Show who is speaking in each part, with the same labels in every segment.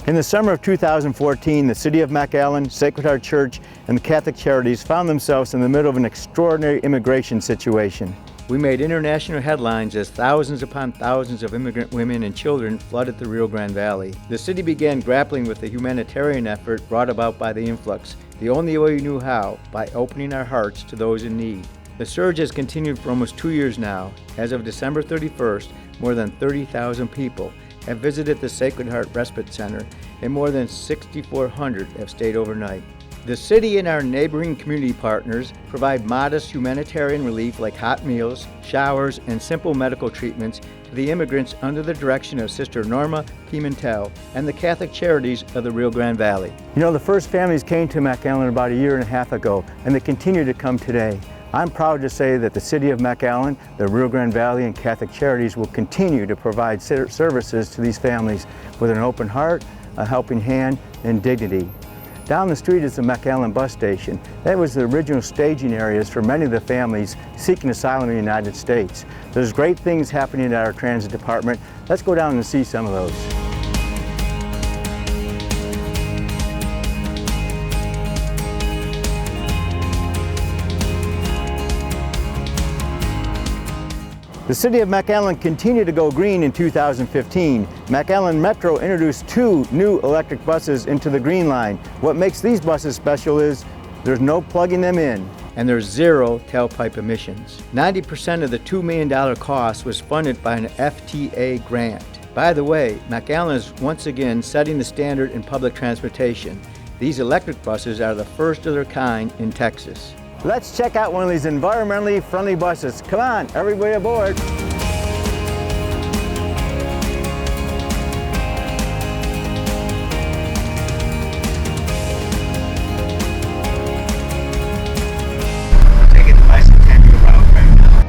Speaker 1: In the summer of 2014, the City of McAllen, Sacred Heart Church, and the Catholic Charities found themselves in the middle of an extraordinary immigration situation. We made international headlines as thousands upon thousands of immigrant women and children flooded the Rio Grande Valley. The city began grappling with the humanitarian effort brought about by the influx, the only way we knew how, by opening our hearts to those in need. The surge has continued for almost 2 years now. As of December 31st, more than 30,000 people have visited the Sacred Heart Respite Center, and more than 6,400 have stayed overnight. The city and our neighboring community partners provide modest humanitarian relief like hot meals, showers, and simple medical treatments to the immigrants under the direction of Sister Norma Pimentel and the Catholic Charities of the Rio Grande Valley. You know, the first families came to McAllen about 1.5 years ago, and they continue to come today. I'm proud to say that the City of McAllen, the Rio Grande Valley, and Catholic Charities will continue to provide services to these families with an open heart, a helping hand, and dignity. Down the street is the McAllen bus station. That was the original staging areas for many of the families seeking asylum in the United States. There's great things happening at our transit department. Let's go down and see some of those. The City of McAllen continued to go green in 2015. McAllen Metro introduced 2 new electric buses into the Green Line. What makes these buses special is there's no plugging them in, and there's 0 tailpipe emissions. 90% of the $2 million cost was funded by an FTA grant. By the way, McAllen is once again setting the standard in public transportation. These electric buses are the first of their kind in Texas. Let's check out one of these environmentally friendly buses. Come on, everybody aboard. Taking the bicentennial route right now.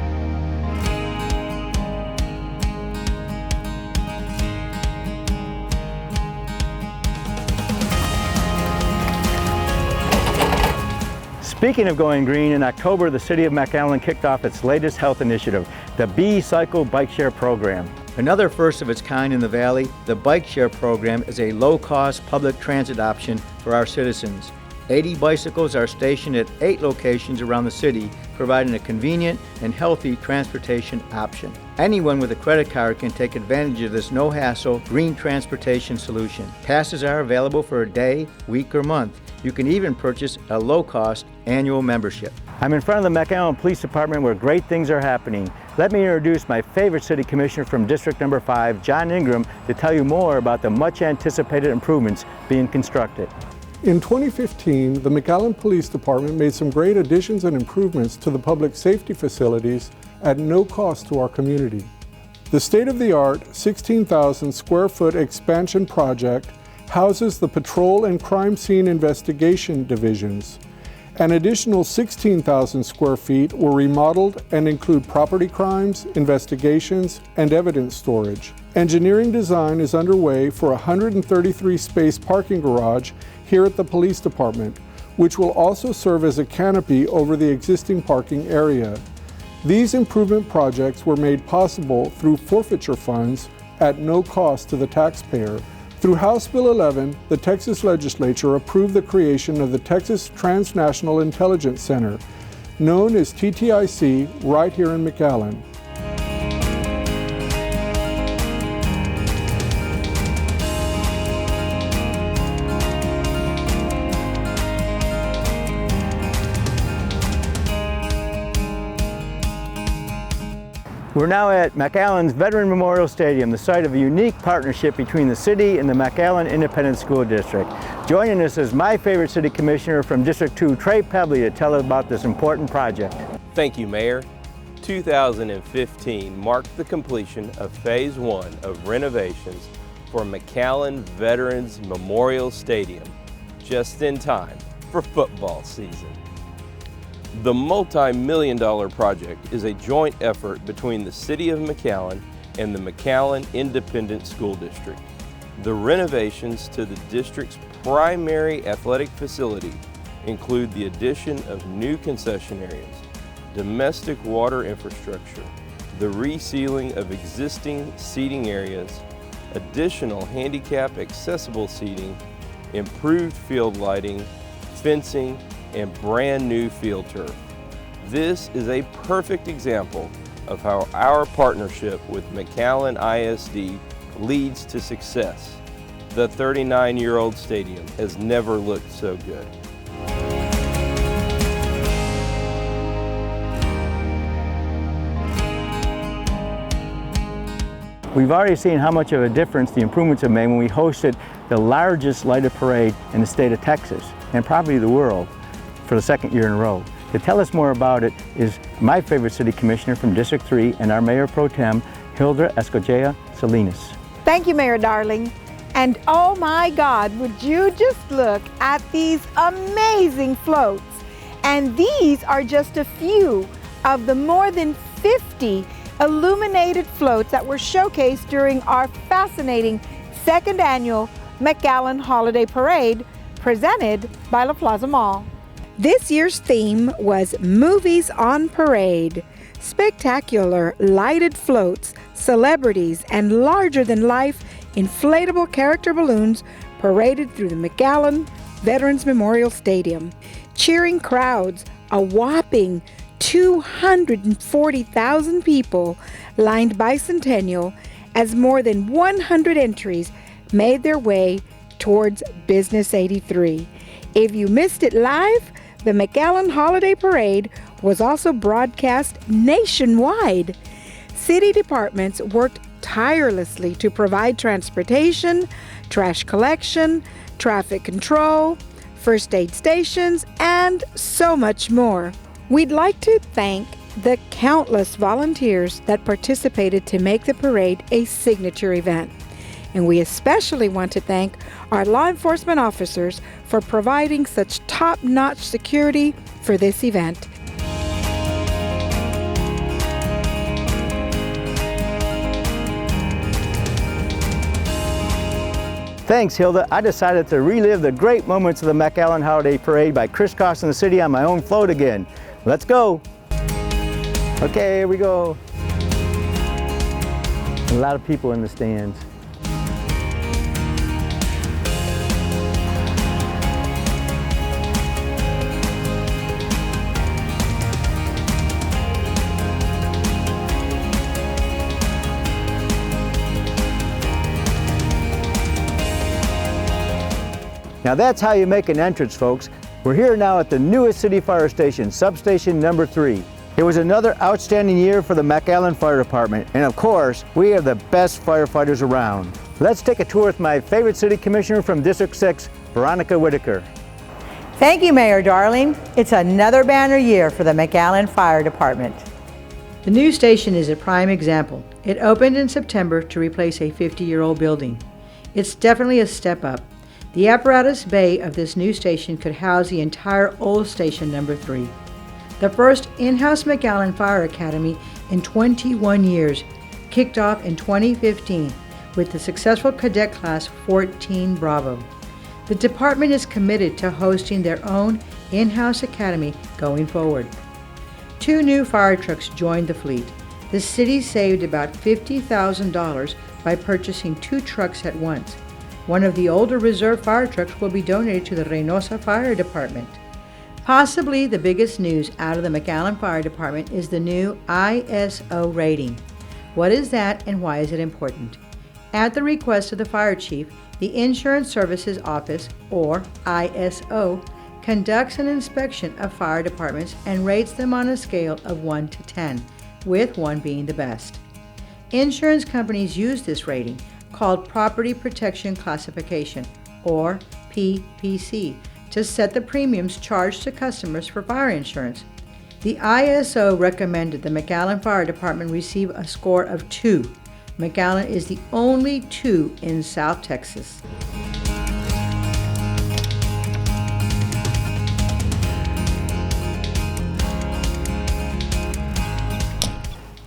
Speaker 1: Speaking of going green, in October, the City of McAllen kicked off its latest health initiative, the B-Cycle Bike Share Program. Another first of its kind in the Valley, the Bike Share Program is a low-cost public transit option for our citizens. 80 bicycles are stationed at 8 locations around the city, providing a convenient and healthy transportation option. Anyone with a credit card can take advantage of this no-hassle green transportation solution. Passes are available for a day, week, or month. You can even purchase a low-cost annual membership. I'm in front of the McAllen Police Department where great things are happening. Let me introduce my favorite city commissioner from District Number 5, John Ingram, to tell you more about the much anticipated improvements being constructed.
Speaker 2: In 2015, the McAllen Police Department made some great additions and improvements to the public safety facilities at no cost to our community. The state-of-the-art 16,000 square foot expansion project houses the Patrol and Crime Scene Investigation divisions. An additional 16,000 square feet were remodeled and include property crimes, investigations, and evidence storage. Engineering design is underway for a 133-space parking garage here at the Police Department, which will also serve as a canopy over the existing parking area. These improvement projects were made possible through forfeiture funds at no cost to the taxpayer. Through House Bill 11, the Texas Legislature approved the creation of the Texas Transnational Intelligence Center, known as TTIC, right here in McAllen.
Speaker 1: We're now at McAllen's Veteran Memorial Stadium, the site of a unique partnership between the city and the McAllen Independent School District. Joining us is my favorite city commissioner from District 2, Trey Pebley, to tell us about this important project.
Speaker 3: Thank you, Mayor. 2015 marked the completion of Phase 1 of renovations for McAllen Veterans Memorial Stadium, just in time for football season. The multi-million-dollar project is a joint effort between the City of McAllen and the McAllen Independent School District. The renovations to the district's primary athletic facility include the addition of new concession areas, domestic water infrastructure, the resealing of existing seating areas, additional handicap accessible seating, improved field lighting, fencing, and brand new field turf. This is a perfect example of how our partnership with McAllen ISD leads to success. The 39-year-old stadium has never looked so good.
Speaker 1: We've already seen how much of a difference the improvements have made when we hosted the largest lighted parade in the state of Texas, and probably the world, for the second year in a row. To tell us more about it is my favorite city commissioner from District 3 and our Mayor Pro Tem, Hilda Escogea Salinas.
Speaker 4: Thank you, Mayor Darling. And oh my God, would you just look at these amazing floats. And these are just a few of the more than 50 illuminated floats that were showcased during our fascinating second annual McAllen Holiday Parade presented by La Plaza Mall. This year's theme was Movies on Parade. Spectacular lighted floats, celebrities, and larger-than-life inflatable character balloons paraded through the McAllen Veterans Memorial Stadium. Cheering crowds, a whopping 240,000 people lined Bicentennial as more than 100 entries made their way towards Business 83. If you missed it live, the McAllen Holiday Parade was also broadcast nationwide. City departments worked tirelessly to provide transportation, trash collection, traffic control, first aid stations, and so much more. We'd like to thank the countless volunteers that participated to make the parade a signature event. And we especially want to thank our law enforcement officers for providing such top-notch security for this event.
Speaker 1: Thanks, Hilda. I decided to relive the great moments of the McAllen Holiday Parade by crisscrossing the city on my own float again. Let's go. Okay, here we go. A lot of people in the stands. Now that's how you make an entrance, folks. We're here now at the newest city fire station, substation number 3. It was another outstanding year for the McAllen Fire Department, and of course, we have the best firefighters around. Let's take a tour with my favorite city commissioner from District 6, Veronica Whitaker.
Speaker 5: Thank you, Mayor Darling. It's another banner year for the McAllen Fire Department.
Speaker 6: The new station is a prime example. It opened in September to replace a 50-year-old building. It's definitely a step up. The apparatus bay of this new station could house the entire old station number 3. The first in-house McAllen Fire Academy in 21 years kicked off in 2015 with the successful cadet class 14 Bravo. The department is committed to hosting their own in-house academy going forward. 2 new fire trucks joined the fleet. The city saved about $50,000 by purchasing 2 trucks at once. One of the older reserve fire trucks will be donated to the Reynosa Fire Department. Possibly the biggest news out of the McAllen Fire Department is the new ISO rating. What is that and why is it important? At the request of the fire chief, the Insurance Services Office, or ISO, conducts an inspection of fire departments and rates them on a scale of 1 to 10, with 1 being the best. Insurance companies use this rating, called Property Protection Classification, or PPC, to set the premiums charged to customers for fire insurance. The ISO recommended the McAllen Fire Department receive a score of 2. McAllen is the only 2 in South Texas.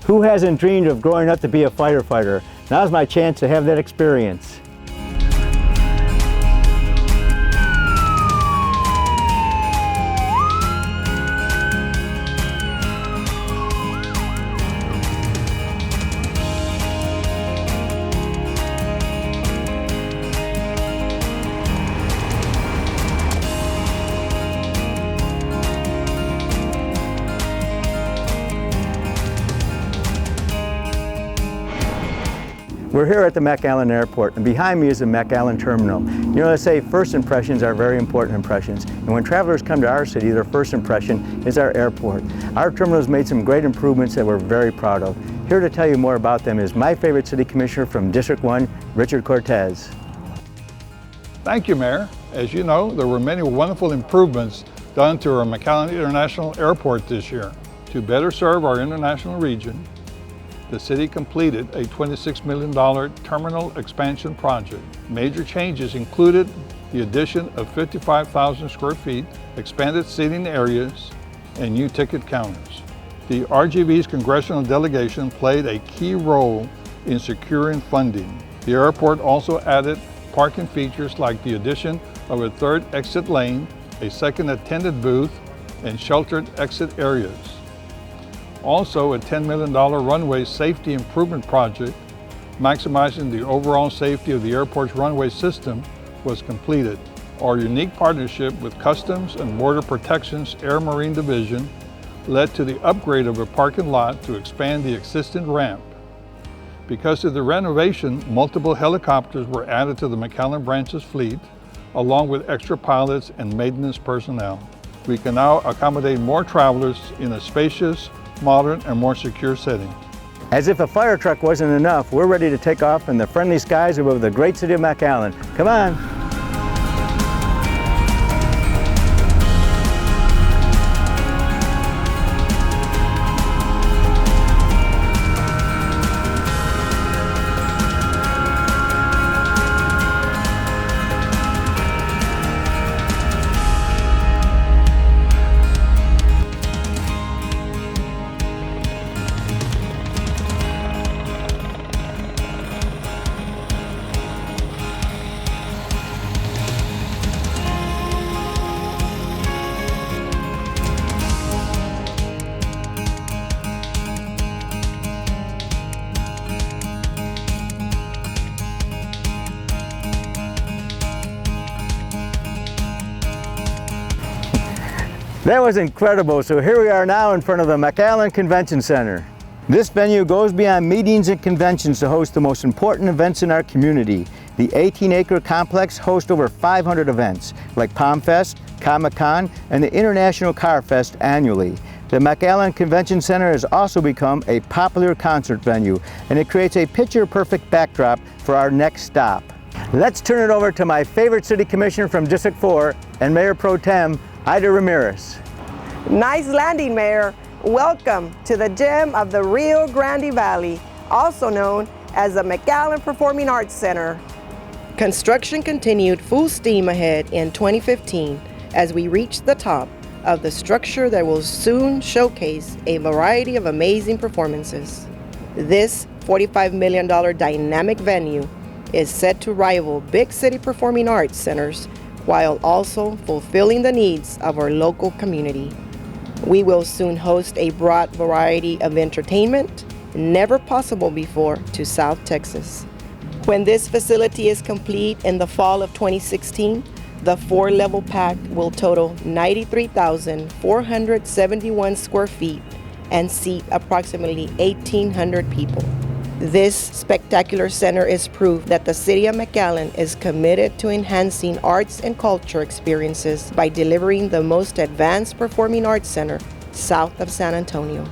Speaker 1: Who hasn't dreamed of growing up to be a firefighter? Now's my chance to have that experience. We're here at the McAllen Airport, and behind me is the McAllen Terminal. You know, they say first impressions are very important impressions, and when travelers come to our city, their first impression is our airport. Our terminal has made some great improvements that we're very proud of. Here to tell you more about them is my favorite city commissioner from District 1, Richard Cortez.
Speaker 7: Thank you, Mayor. As you know, there were many wonderful improvements done to our McAllen International Airport this year. To better serve our international region, the city completed a $26 million terminal expansion project. Major changes included the addition of 55,000 square feet, expanded seating areas, and new ticket counters. The RGV's congressional delegation played a key role in securing funding. The airport also added parking features like the addition of a third exit lane, a second attendant booth, and sheltered exit areas. Also, a $10 million runway safety improvement project, maximizing the overall safety of the airport's runway system, was completed. Our unique partnership with Customs and Border Protection's Air Marine Division led to the upgrade of a parking lot to expand the existing ramp. Because of the renovation, multiple helicopters were added to the McAllen branch's fleet, along with extra pilots and maintenance personnel. We can now accommodate more travelers in a spacious, modern, and more secure setting.
Speaker 1: As if a fire truck wasn't enough, we're ready to take off in the friendly skies above the great city of McAllen. Come on! That was incredible. So here we are now in front of the McAllen Convention Center. This venue goes beyond meetings and conventions to host the most important events in our community. The 18-acre complex hosts over 500 events like Palm Fest, Comic-Con, and the International Car Fest annually. The McAllen Convention Center has also become a popular concert venue, and it creates a picture-perfect backdrop for our next stop. Let's turn it over to my favorite city commissioner from District 4 and Mayor Pro Tem, Ida Ramirez.
Speaker 8: Nice landing, Mayor. Welcome to the gem of the Rio Grande Valley, also known as the McAllen Performing Arts Center. Construction continued full steam ahead in 2015 as we reached the top of the structure that will soon showcase a variety of amazing performances. This $45 million dynamic venue is set to rival big city performing arts centers while also fulfilling the needs of our local community. We will soon host a broad variety of entertainment never possible before to South Texas. When this facility is complete in the fall of 2016, the 4-level pack will total 93,471 square feet and seat approximately 1,800 people. This spectacular center is proof that the City of McAllen is committed to enhancing arts and culture experiences by delivering the most advanced performing arts center south of San Antonio.